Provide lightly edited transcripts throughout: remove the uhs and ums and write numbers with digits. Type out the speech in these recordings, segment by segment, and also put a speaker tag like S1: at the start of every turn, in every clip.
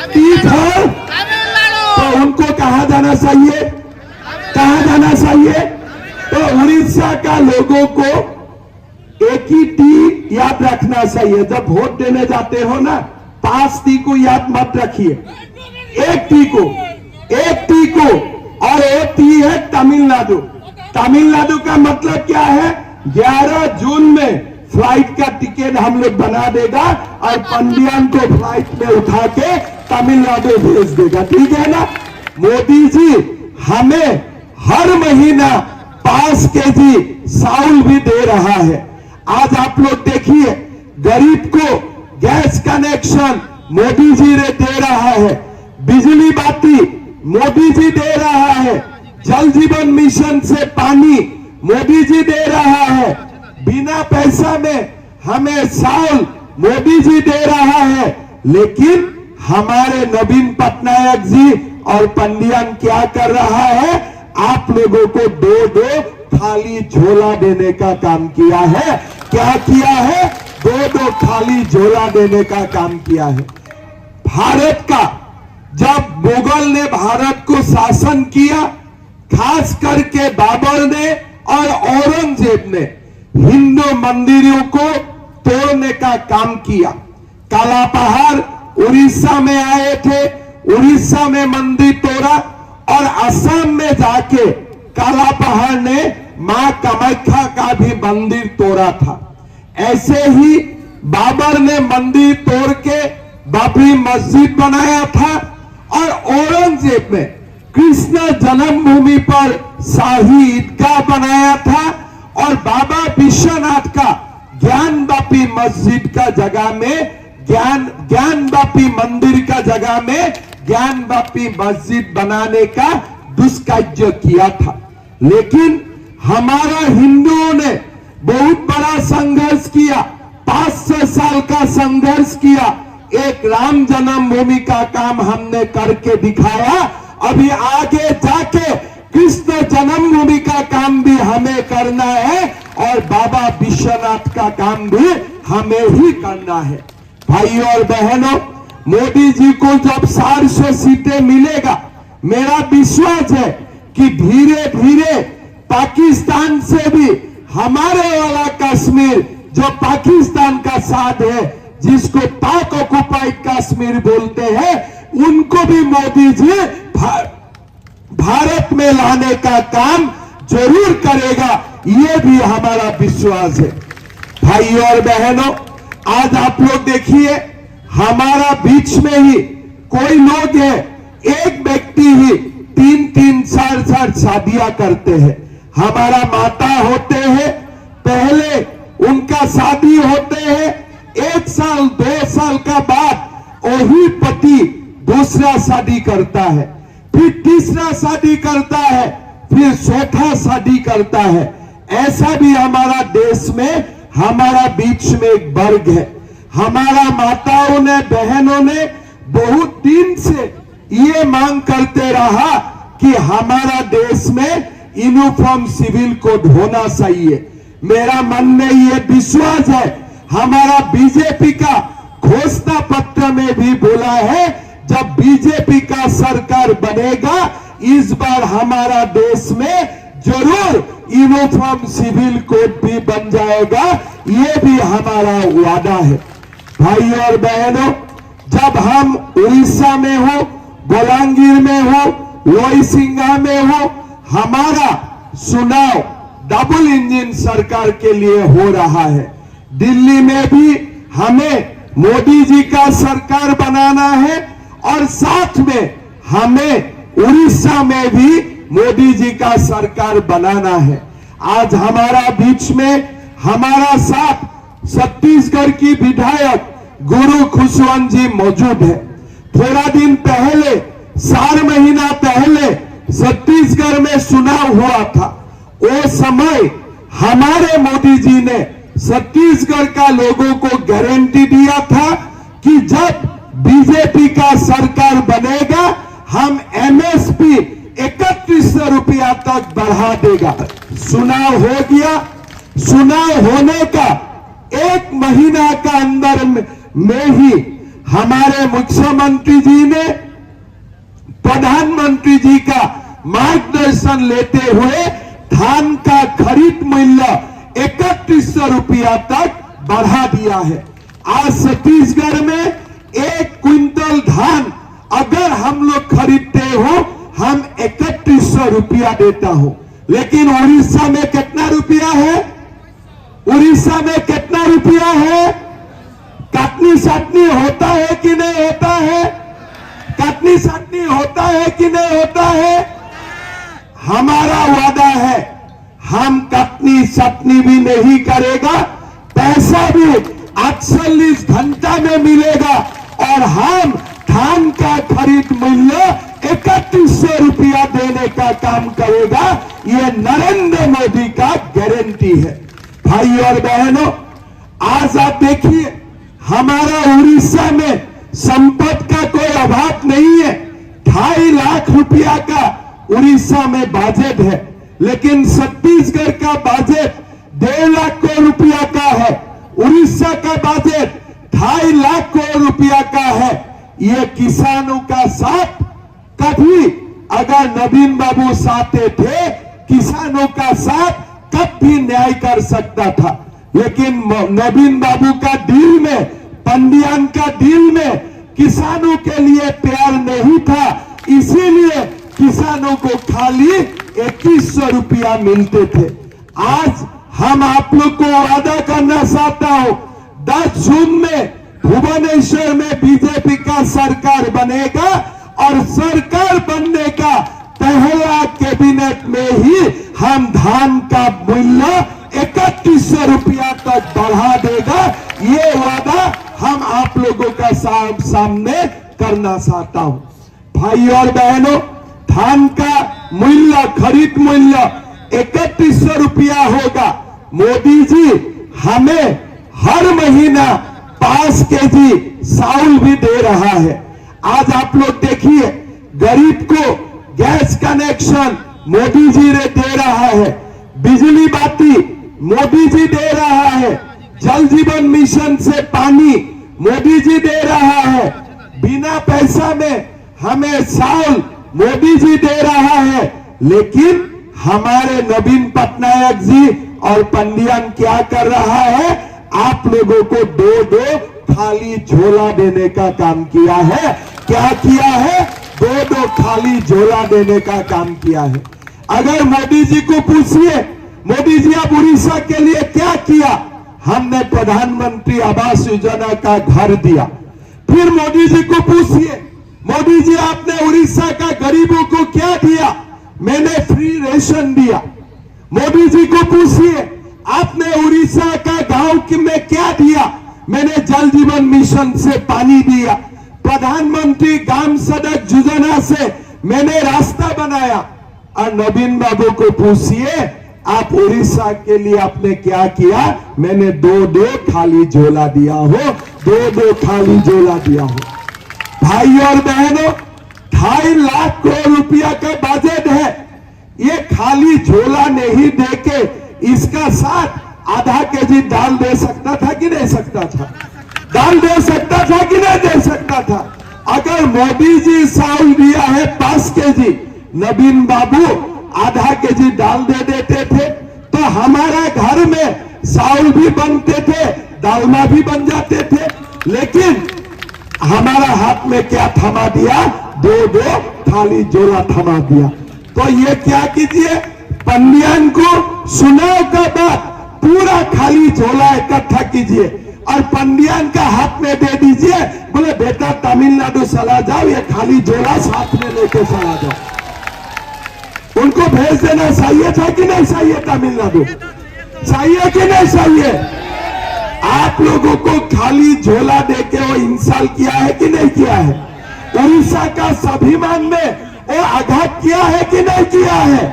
S1: ठीक है, तो उनको कहां जाना चाहिए, कहां जाना चाहिए? तो उड़ीसा का लोगों को एक ही टी याद रखना चाहिए। जब वोट देने जाते हो ना, 5 टी को याद मत रखिए, एक टी को, एक टी को। और वो टी है तमिलनाडु। तमिलनाडु का मतलब क्या है? 11 जून में फ्लाइट का टिकट हम लोग बना देगा और पंडियन को फ्लाइट में उठा के तमिलनाडु भेज देगा, ठीक है ना? मोदी जी हमें हर महीना 5 केजी चावल भी दे रहा है। आज आप लोग देखिए, गरीब को गैस कनेक्शन मोदी जी ने दे रहा है, बिजली बाती मोदी जी दे रहा है, जल जीवन मिशन से पानी मोदी जी दे रहा है, बिना पैसा में हमें चावल मोदी जी दे रहा है। लेकिन हमारे नवीन पटनायक जी और पंडियन क्या कर रहा है? आप लोगों को 2-2 थाली झोला देने का काम किया है। क्या किया है? 2-2 थाली झोला देने का काम किया है। भारत का जब मुगल ने भारत को शासन किया, खास करके बाबर ने और औरंगजेब ने हिंदू मंदिरों को तोड़ने का काम किया। काला पहाड़ उड़ीसा में आए थे, उड़ीसा में मंदिर तोड़ा और असम में जाके काला पहाड़ ने मां कामाख्या का भी मंदिर तोड़ा था। ऐसे ही बाबर ने मंदिर तोड़ के बाबरी मस्जिद बनाया था और औरंगजेब ने कृष्ण जन्मभूमि पर शाही ईदगाह बनाया था और बाबा विश्वनाथ का ज्ञानवापी मस्जिद का जगह में ज्ञानवापी मंदिर का जगह में ज्ञानवापी मस्जिद बनाने का दुष्कार्य किया था। लेकिन हमारा हिंदुओं ने बहुत बड़ा संघर्ष किया, 500 साल का संघर्ष किया। एक राम जन्मभूमि का काम हमने करके दिखाया। अभी आगे जाके कृष्ण जन्मभूमि का काम भी हमें करना है और बाबा विश्वनाथ का काम भी हमें ही करना है। भाइयों और बहनों, मोदी जी को जब 400 सीटें मिलेगा, मेरा विश्वास है कि धीरे धीरे पाकिस्तान से भी हमारे वाला कश्मीर जो पाकिस्तान का साथ है, जिसको पाक ऑक्युपाइड कश्मीर बोलते हैं, उनको भी मोदी जी भारत में लाने का काम जरूर करेगा। ये भी हमारा विश्वास है। भाइयों और बहनों, आज आप लोग देखिए, हमारा बीच में ही कोई लोग है, एक व्यक्ति ही 3-3 4-4 शादियां करते हैं। हमारा माता होते हैं, पहले उनका शादी होते हैं, 1 साल 2 साल का बाद वही पति दूसरा शादी करता है, फिर तीसरा शादी करता है, फिर चौथा शादी करता है। ऐसा भी हमारा देश में, हमारा बीच में एक वर्ग है। हमारा माताओं ने, बहनों ने बहुत दिन से ये मांग करते रहा कि हमारा देश में यूनिफॉर्म सिविल कोड होना चाहिए। मेरा मन में ये विश्वास है, हमारा बीजेपी का घोषणा पत्र में भी बोला है, जब बीजेपी का सरकार बनेगा, इस बार हमारा देश में जरूर यूनिफॉर्म सिविल कोड भी बन जाएगा। ये भी हमारा वादा है। भाइयों और बहनों, जब हम उड़ीसा में हो, बोलांगीर में हो, लोईसिंगा में हो, हमारा चुनाव डबल इंजन सरकार के लिए हो रहा है। दिल्ली में भी हमें मोदी जी का सरकार बनाना है और साथ में हमें उड़ीसा में भी मोदी जी का सरकार बनाना है। आज हमारा बीच में, हमारा साथ छत्तीसगढ़ की विधायक गुरु खुशवंत जी मौजूद है। थोड़ा दिन पहले, 4 महीना पहले छत्तीसगढ़ में चुनाव हुआ था। वो समय हमारे मोदी जी ने छत्तीसगढ़ का लोगों को गारंटी दिया था कि जब बीजेपी का सरकार बनेगा, हम एमएसपी 3100 रुपया तक बढ़ा देगा। चुनाव हो गया। चुनाव होने का 1 महीना का अंदर में ही हमारे मुख्यमंत्री जी ने प्रधानमंत्री जी का मार्गदर्शन लेते हुए धान का खरीद मूल्य 3100 रुपया तक बढ़ा दिया है। आज छत्तीसगढ़ में 1 क्विंटल धान अगर हम लोग खरीदते हो हम 3100 रुपया देता हो, लेकिन उड़ीसा में कितना रुपया है? उड़ीसा में कितना रुपया है? कटनी सटनी होता है कि नहीं होता है? कटनी सटनी होता है कि नहीं होता है? हमारा वादा है हम कटनी सटनी भी नहीं करेगा, पैसा भी 48 घंटा में मिलेगा और हम धान का खरीद मूल्य 3100 रुपया देने का काम करेगा। ये नरेंद्र मोदी का गारंटी है। भाई और बहनों, आज आप देखिए हमारा उड़ीसा में संपत्ति का कोई अभाव नहीं है। 2.5 लाख रुपया का उड़ीसा में बजट है, लेकिन छत्तीसगढ़ का बजट 1.5 लाख करोड़ रुपया का है। उड़ीसा का बजट 2.5 लाख करोड़ रुपया का है। ये किसानों का साथ कभी अगर नवीन बाबू साथे थे, किसानों का साथ कब भी न्याय कर सकता था, लेकिन नवीन बाबू का डील में, पंडियान का डील में किसानों के लिए प्यार नहीं था, इसीलिए किसानों को खाली 2100 रुपया मिलते थे। आज हम आप लोग को वादा करना चाहता हूं, 10 जून में भुवनेश्वर में बीजेपी का सरकार बनेगा और सरकार बनने का पहला कैबिनेट में ही हम धान का मूल्य 3100 रुपया तक बढ़ा देगा। ये वादा हम आप लोगों का सामने करना चाहता हूं। भाई और बहनों, धान का मूल्य, खरीद मूल्य 3100 रुपया होगा। मोदी जी हमें हर महीना 5 केजी चावल भी दे रहा है। आज आप लोग देखिए, गरीब को गैस कनेक्शन मोदी जी ने दे रहा है, बिजली बाती मोदी जी दे रहा है, जल जीवन मिशन से पानी मोदी जी दे रहा है, बिना पैसा में हमें चावल मोदी जी दे रहा है। लेकिन हमारे नवीन पटनायक जी और पंडियान क्या कर रहा है? आप लोगों को 2-2 खाली झोला देने का काम किया है। क्या किया है? 2-2 खाली झोला देने का काम किया है। अगर मोदी जी को पूछिए, मोदी जी आप उड़ीसा के लिए क्या किया? हमने प्रधानमंत्री आवास योजना का घर दिया। फिर मोदी जी को पूछिए, मोदी जी आपने उड़ीसा का गरीबों को क्या दिया? मैंने फ्री रेशन दिया। मोदी जी को पूछिए, आपने उड़ीसा का गांव में क्या दिया? मैंने जल जीवन मिशन से पानी दिया। प्रधानमंत्री ग्राम सड़क योजना से मैंने रास्ता बनाया। और नवीन बाबू को पूछिए, आप उड़ीसा के लिए आपने क्या किया? मैंने 2-2 खाली झोला दिया हो, 2-2 खाली झोला दिया हो। भाई और बहनों, 2.5 लाख करोड़ रुपया का बजट है। ये खाली झोला नहीं देके इसका साथ आधा केजी दाल दे सकता था कि नहीं सकता था? दाल दे सकता था कि नहीं दे सकता था? अगर मोदी जी चावल दिया है 5 केजी, नवीन बाबू आधा केजी दाल दे देते थे, तो हमारा घर में चावल भी बनते थे, दालमा भी बन जाते थे। लेकिन हमारा हाथ में क्या थमा दिया? 2-2 खाली झोला थमा दिया। तो ये क्या कीजिए, पंडियान को चुनाव का बाद पूरा खाली झोला इकट्ठा कीजिए और पंडियान का हाथ में दे दीजिए, बोले बेटा तमिलनाडु चला जाओ, ये खाली झोला साथ में लेके चला जाओ। उनको भेज देना चाहिए था कि नहीं चाहिए? तमिलनाडु चाहिए कि नहीं चाहिए? आप लोगों को खाली झोला देके वो इंसाल किया है कि नहीं किया है? उड़ीसा का स्वाभिमान में वो आघात किया है कि नहीं किया है?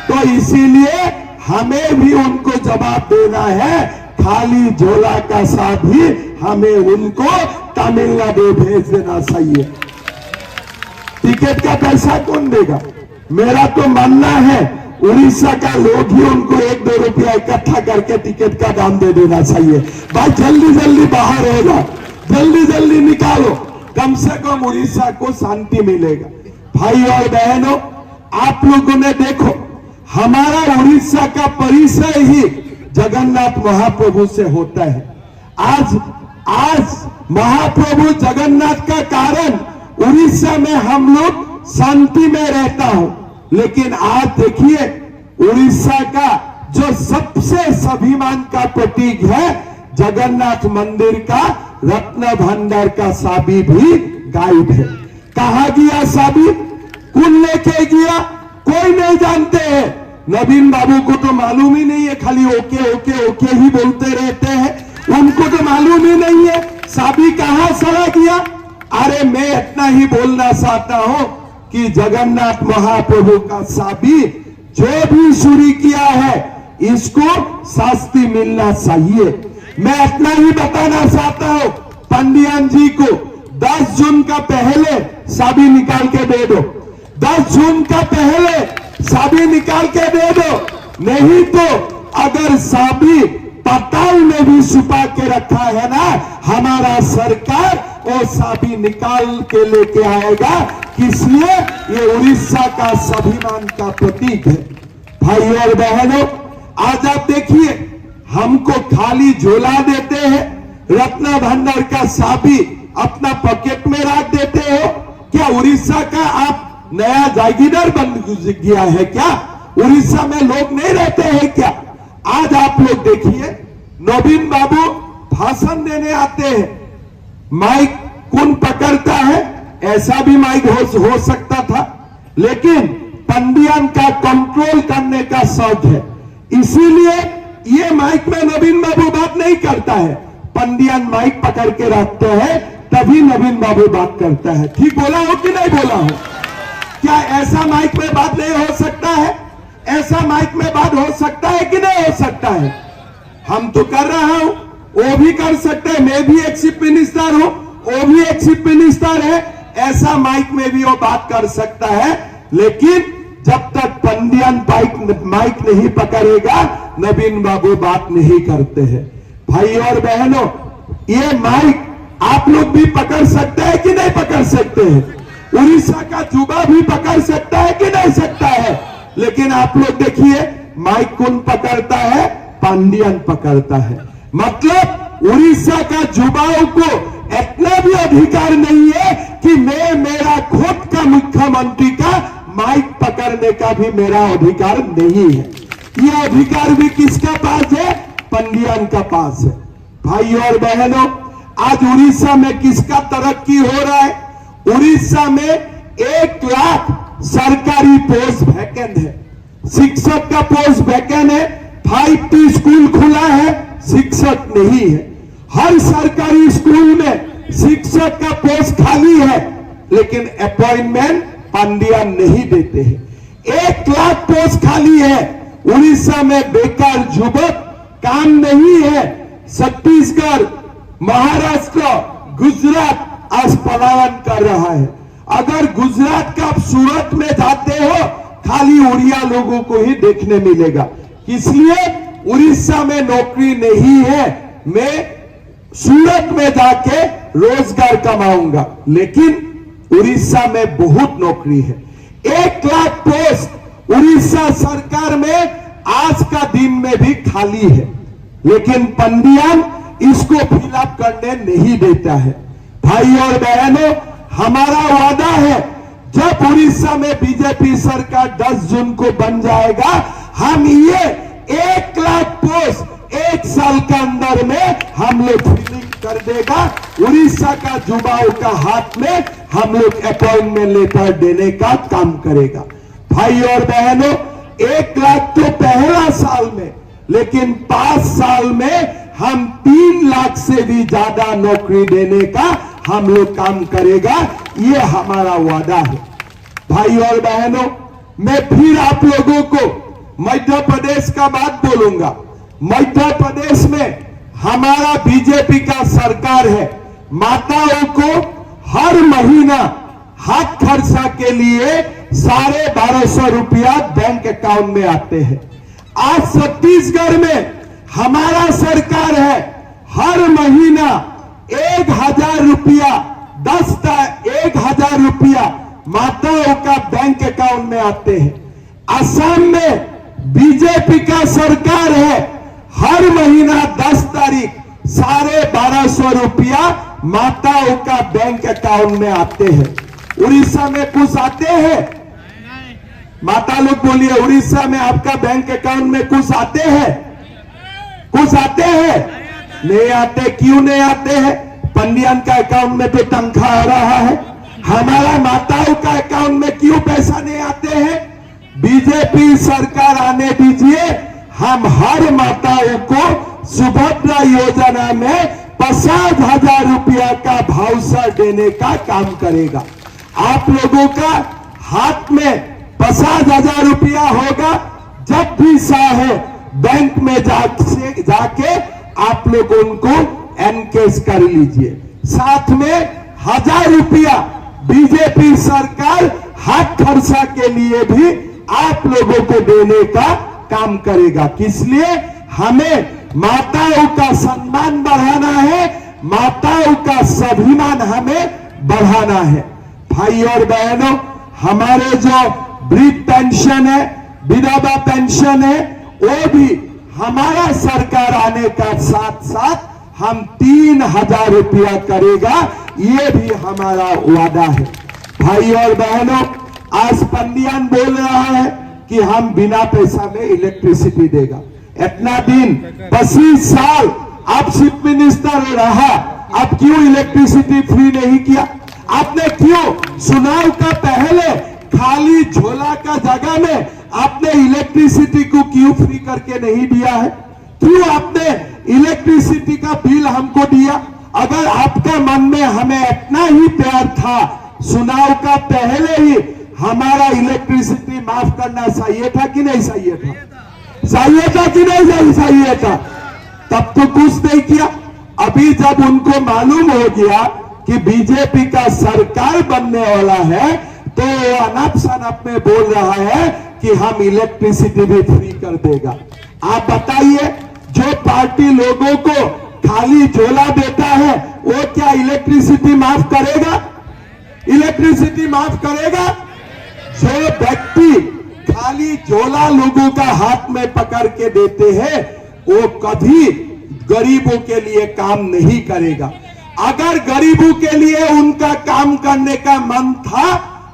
S1: तो इसीलिए हमें भी उनको जवाब देना है। खाली झोला का साथ ही हमें उनको तमिलनाडु भेज देना चाहिए। टिकट का पैसा कौन देगा? मेरा तो मानना है उड़ीसा का लोग ही उनको 1-2 रुपया इकट्ठा करके टिकट का दाम दे देना चाहिए। भाई जल्दी जल्दी बाहर होगा, जल्दी जल्दी निकालो, कम से कम उड़ीसा को शांति मिलेगा। भाई और बहनों, आप लोगों ने देखो, हमारा उड़ीसा का परिचय ही जगन्नाथ महाप्रभु से होता है। आज महाप्रभु जगन्नाथ का कारण उड़ीसा में हम लोग शांति में रहता हूं। लेकिन आज देखिए, उड़ीसा का जो सबसे स्वाभिमान का प्रतीक है जगन्नाथ मंदिर का रत्न भंडार का चाबी भी गायब है। कहा गया चाबी? कौन लेके गया? कोई नहीं जानते हैं। नवीन बाबू को तो मालूम ही नहीं है, खाली ओके ओके ओके ही बोलते रहते हैं, उनको तो मालूम ही नहीं है चाबी कहां चला गया। अरे मैं इतना ही बोलना चाहता हूं कि जगन्नाथ महाप्रभु का चाबी जो भी चोरी किया है इसको शास्ति मिलना चाहिए। मैं इतना ही बताना चाहता हूं पंडियान जी को, 10 जून का पहले चाबी निकाल के दे दो, 10 जून का पहले चाबी निकाल के दे दो। नहीं तो अगर चाबी पाताल में भी छुपा के रखा है ना, हमारा सरकार वो चाबी निकाल के लेके आएगा। इसलिए ये उड़ीसा का स्वाभिमान का प्रतीक है। भाई और बहनों, आज आप देखिए, हमको खाली झोला देते हैं, रत्न भंडार का चाबी अपना पॉकेट में रख देते हो। क्या उड़ीसा का आप नया जागीरदार बन गया है क्या? उड़ीसा में लोग नहीं रहते हैं क्या? आज आप लोग देखिए, नवीन बाबू भाषण देने आते हैं, माइक कौन पकड़ता है? ऐसा भी माइक हो सकता था, लेकिन पंडियान का कंट्रोल करने का शौक है, इसीलिए ये माइक में नवीन बाबू बात नहीं करता है। पंडियान माइक पकड़ के रखते हैं, तभी नवीन बाबू बात करता है। ठीक बोला हो कि नहीं बोला हो? क्या ऐसा माइक में बात नहीं हो सकता है? ऐसा माइक में बात हो सकता है कि नहीं हो सकता है? हम तो कर रहा हूं, वो भी कर सकते हैं। मैं भी एक चीफ मिनिस्टर हूं, वो भी एक चीफ मिनिस्टर है। ऐसा माइक में भी वो बात कर सकता है, लेकिन जब तक पंडियन माइक नहीं पकड़ेगा, नवीन बाबू बात नहीं करते हैं। भाई और बहनों, ये माइक आप लोग भी पकड़ सकते हैं कि नहीं पकड़ सकते हैं? उड़ीसा का जुबा भी पकड़ सकता है कि नहीं सकता है? लेकिन आप लोग देखिए, माइक कौन पकड़ता है? पंडियन पकड़ता है। मतलब उड़ीसा का जुबाओं को इतना भी अधिकार नहीं है कि मैं मेरा खुद का मुख्यमंत्री का माइक पकड़ने का भी मेरा अधिकार नहीं है। यह अधिकार भी किसका पास है? पंडियन का पास है। भाई और बहनों, आज उड़ीसा में किसका तरक्की हो रहा है? उड़ीसा में 1 लाख सरकारी पोस्ट वैकेंट है, शिक्षक का पोस्ट वैकेंट है। 5T स्कूल खुला है, शिक्षक नहीं है। हर सरकारी स्कूल में शिक्षक का पोस्ट खाली है, लेकिन अपॉइंटमेंट पंडियन नहीं देते हैं। 1 लाख पोस्ट खाली है। उड़ीसा में बेकार युवक काम नहीं है। छत्तीसगढ़, महाराष्ट्र, गुजरात आज पलायन कर रहा है। अगर गुजरात का आप सूरत में जाते हो, खाली उड़िया लोगों को ही देखने मिलेगा। इसलिए उड़ीसा में नौकरी नहीं है। मैं सूरत में जाके रोजगार कमाऊंगा, लेकिन उड़ीसा में बहुत नौकरी है। 1 लाख पोस्ट उड़ीसा सरकार में आज का दिन में भी खाली है, लेकिन पंडियन इसको फिलअप करने नहीं देता है। भाई और बहनों, हमारा वादा है, जब उड़ीसा में बीजेपी सरकार 10 जून को बन जाएगा, हम ये 1 लाख पोस्ट 1 साल के अंदर में हम लोग फिलिंग कर देगा। उड़ीसा का युवाओं का हाथ में हम लोग अपॉइंटमेंट लेटर देने का काम करेगा। भाई और बहनों, 1 लाख तो पहला साल में, लेकिन 5 साल में हम 3 लाख से भी ज्यादा नौकरी देने का हम लोग काम करेगा। ये हमारा वादा है। भाई और बहनों, मैं फिर आप लोगों को मध्य प्रदेश का बात बोलूंगा। मध्य प्रदेश में हमारा बीजेपी का सरकार है। माताओं को हर महीना हाथ खर्चा के लिए 1250 रुपया बैंक अकाउंट में आते हैं। आज छत्तीसगढ़ में हमारा सरकार है, हर महीना 1000 रुपया 1000 रुपया माताओं का बैंक अकाउंट में आते हैं। असम में बीजेपी का सरकार है, हर महीना 10 तारीख 1250 रुपया माताओं का बैंक अकाउंट में आते हैं। उड़ीसा में कुछ आते हैं? माता लोग बोलिए, उड़ीसा में आपका बैंक अकाउंट में कुछ आते हैं? कुछ आते हैं? नहीं आते। क्यों नहीं आते हैं? पंडियन का अकाउंट में तो तनख्वाह आ रहा है, हमारा माताओं का अकाउंट में क्यों पैसा नहीं आते हैं? बीजेपी सरकार आने दीजिए, हम हर माताओं को सुभद्रा योजना में 50,000 रुपया का वाउचर देने का काम करेगा। आप लोगों का हाथ में 50,000 रुपया होगा, जब भी चाहे बैंक में जाके आप लोग उनको एनकेश कर लीजिए। साथ में 1000 रुपया बीजेपी सरकार हाथ खर्चा के लिए भी आप लोगों को देने का काम करेगा। किस लिए? हमें माताओं का सम्मान बढ़ाना है, माताओं का स्वाभिमान हमें बढ़ाना है। भाई और बहनों, हमारे जो वृद्ध पेंशन है, विधवा पेंशन है, वो भी हमारा सरकार आने का साथ साथ हम 3000 रुपया करेगा, ये भी हमारा वादा है। भाई और बहनों, आज पंडियन बोल रहा है कि हम बिना पैसा में इलेक्ट्रिसिटी देगा। इतना दिन 25 साल आप चीफ मिनिस्टर रहा, अब क्यों इलेक्ट्रिसिटी फ्री नहीं किया? आपने क्यों चुनाव का पहले खाली झोला का जगह में आपने इलेक्ट्रिसिटी को क्यों फ्री करके नहीं दिया है? क्यों आपने इलेक्ट्रिसिटी का बिल हमको दिया? अगर आपका मन में हमें इतना ही प्यार था, चुनाव का पहले ही हमारा इलेक्ट्रिसिटी माफ करना चाहिए था कि नहीं चाहिए था? चाहिए था कि नहीं चाहिए था? तब तो कुछ नहीं किया। अभी जब उनको मालूम हो गया कि बीजेपी का सरकार बनने वाला है, तो अनप शनप में बोल रहा है कि हम इलेक्ट्रिसिटी भी फ्री कर देगा। आप बताइए, जो पार्टी लोगों को खाली झोला देता है, वो क्या इलेक्ट्रिसिटी माफ करेगा? इलेक्ट्रिसिटी माफ करेगा? जो व्यक्ति खाली झोला लोगों का हाथ में पकड़ के देते हैं, वो कभी गरीबों के लिए काम नहीं करेगा। अगर गरीबों के लिए उनका काम करने का मन था,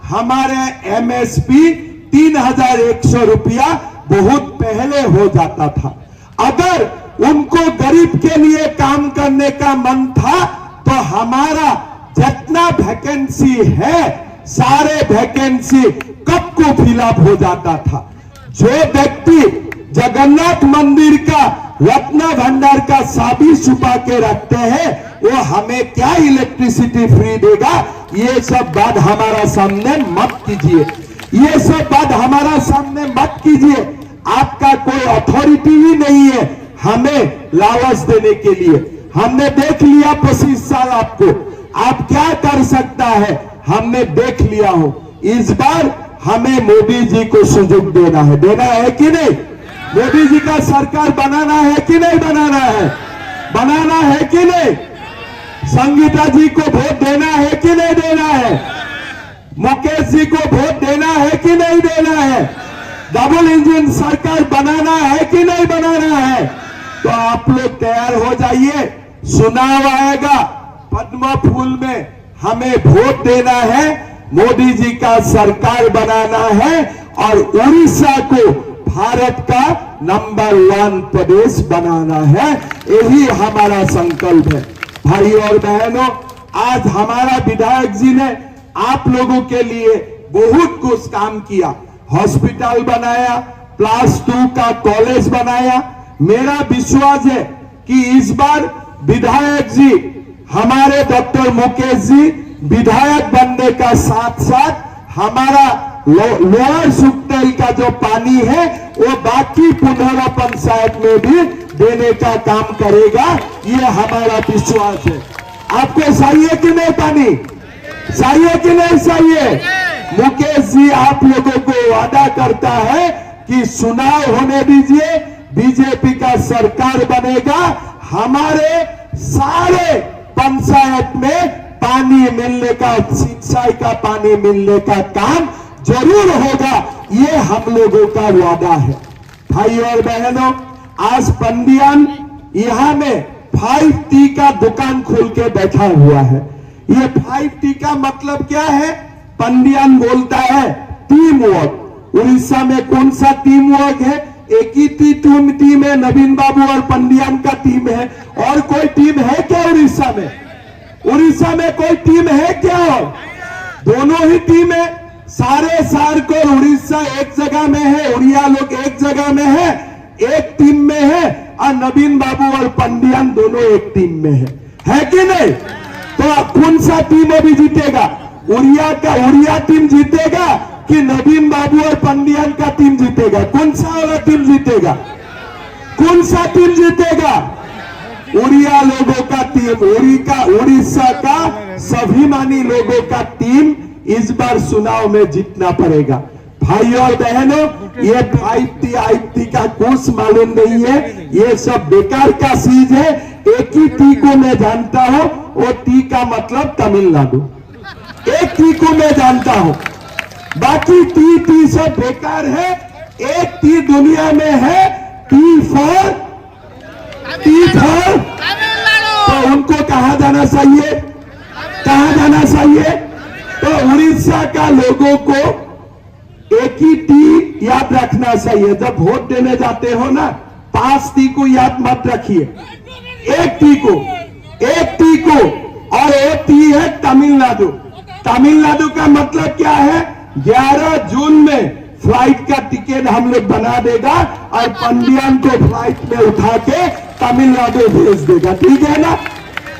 S1: हमारे एमएसपी 3100 रुपया बहुत पहले हो जाता था। अगर उनको गरीब के लिए काम करने का मन था, तो हमारा जितना वैकेंसी है, सारे वैकेंसी कब को फिलअप हो जाता था। जो व्यक्ति जगन्नाथ मंदिर का रत्न भंडार का चाबी छुपा के रखते हैं, वो हमें क्या इलेक्ट्रिसिटी फ्री देगा? ये सब बात हमारा सामने मत कीजिए, ये सब बात हमारा सामने मत कीजिए। आपका कोई अथॉरिटी ही नहीं है हमें लालच देने के लिए। हमने देख लिया 25 साल आपको, आप क्या कर सकता है हमने देख लिया हो। इस बार हमें मोदी जी को सुযোগ देना है कि नहीं? मोदी जी का सरकार बनाना है कि नहीं बनाना है? बनाना है कि नहीं? संगीता जी को वोट देना है कि नहीं देना है? मुकेश जी को वोट देना है कि नहीं देना है? डबल इंजन सरकार बनाना है कि नहीं बनाना है? तो आप लोग तैयार हो जाइए, चुनाव आएगा, पद्म फूल में हमें वोट देना है, मोदी जी का सरकार बनाना है और उड़ीसा को भारत का नंबर 1 प्रदेश बनाना है। यही हमारा संकल्प है। भाई और बहनों, आज हमारा विधायक जी ने आप लोगों के लिए बहुत कुछ काम किया। हॉस्पिटल बनाया, क्लास 2 का कॉलेज बनाया। मेरा विश्वास है कि इस बार विधायक जी, हमारे डॉक्टर मुकेश जी विधायक बनने का साथ साथ हमारा लोअर सुखतेल का जो पानी है, वो बाकी 15 पंचायत में भी देने का काम करेगा। ये हमारा विश्वास है। आपको चाहिए कि नहीं पानी? चाहिए कि नहीं चाहिए? मुकेश जी आप लोगों को वादा करता है कि चुनाव होने दीजिए, बीजेपी का सरकार बनेगा, हमारे सारे पंचायत में पानी मिलने का, सिंचाई का पानी मिलने का काम जरूर होगा, ये हम लोगों का वादा है। भाई और बहनों, आज पंडियान यहाँ में 5T का दुकान खोल के बैठा हुआ है। ये 5T का मतलब क्या है? पंडियान बोलता है टीम वर्क। उड़ीसा में कौन सा टीम वर्क है? एक ही टीम है, नवीन बाबू और पंडियान का टीम है। और कोई टीम है क्या उड़ीसा में? उड़ीसा में कोई टीम है क्या? दोनों ही टीम है। सारे सार को उड़ीसा एक जगह में है, उड़िया लोग एक जगह में है, एक टीम में है, और नवीन बाबू और पंडियान दोनों एक टीम में है कि नहीं? तो कौन सा टीम अभी जीतेगा? उड़िया टीम जीतेगा कि नवीन बाबू और पंडियान का टीम जीतेगा? कौन सा वाला टीम जीतेगा? कौन सा टीम जीतेगा? उड़िया लोगों का टीम, उड़ीसा का स्वाभिमानी लोगों का टीम इस बार चुनाव में जीतना पड़ेगा। भाई और बहनों, ये 5T का कुछ मालूम नहीं है, ये सब बेकार का चीज है। एक ही टी को मैं जानता हूं, वो टी का मतलब तमिलनाडु। एक टी को मैं जानता हूं, बाकी टी सब बेकार है। एक टी दुनिया में है, टी फॉर तो उनको कहां जाना चाहिए? कहां जाना चाहिए? तो उड़ीसा का लोगों को एक ही टी याद रखना चाहिए। जब वोट देने जाते हो ना, 5T को याद मत रखिए, एक टी को। और एक टी है तमिलनाडु। तमिलनाडु का मतलब क्या है? 11 जून में फ्लाइट का टिकट हम लोग बना देगा और पंडियान को फ्लाइट में उठा के तमिलनाडु भेज देगा, ठीक है ना?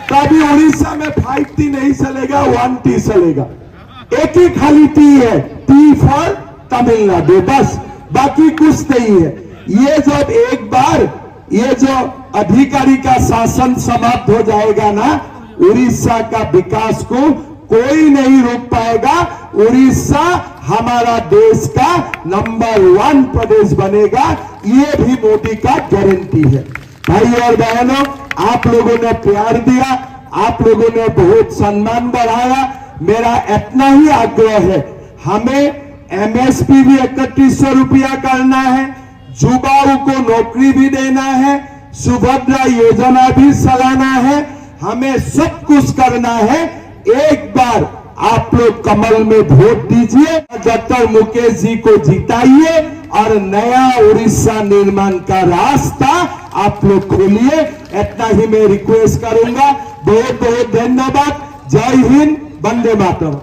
S1: तो अभी उड़ीसा में 5T नहीं चलेगा, 1T चलेगा। एक ही खाली टी है, टी फॉर तमिलनाडु, बस, बाकी कुछ नहीं है। ये जब एक बार ये जो अधिकारी का शासन समाप्त हो जाएगा ना, उड़ीसा का विकास को कोई नहीं रोक पाएगा। उड़ीसा हमारा देश का नंबर 1 प्रदेश बनेगा, ये भी मोदी का गारंटी है। भाई और बहनों, आप लोगों ने प्यार दिया, आप लोगों ने बहुत सम्मान बढ़ाया। मेरा इतना ही आग्रह है, हमें MSP भी 3100 रुपया करना है, युवाओं को नौकरी भी देना है, सुभद्रा योजना भी चलाना है, हमें सब कुछ करना है। एक बार आप लोग कमल में वोट दीजिए, डॉक्टर मुकेश जी को जिताइए और नया उड़ीसा निर्माण का रास्ता आप लोग खोलिए। इतना ही मैं रिक्वेस्ट करूंगा। बहुत बहुत धन्यवाद। जय हिंद, वंदे मातरम।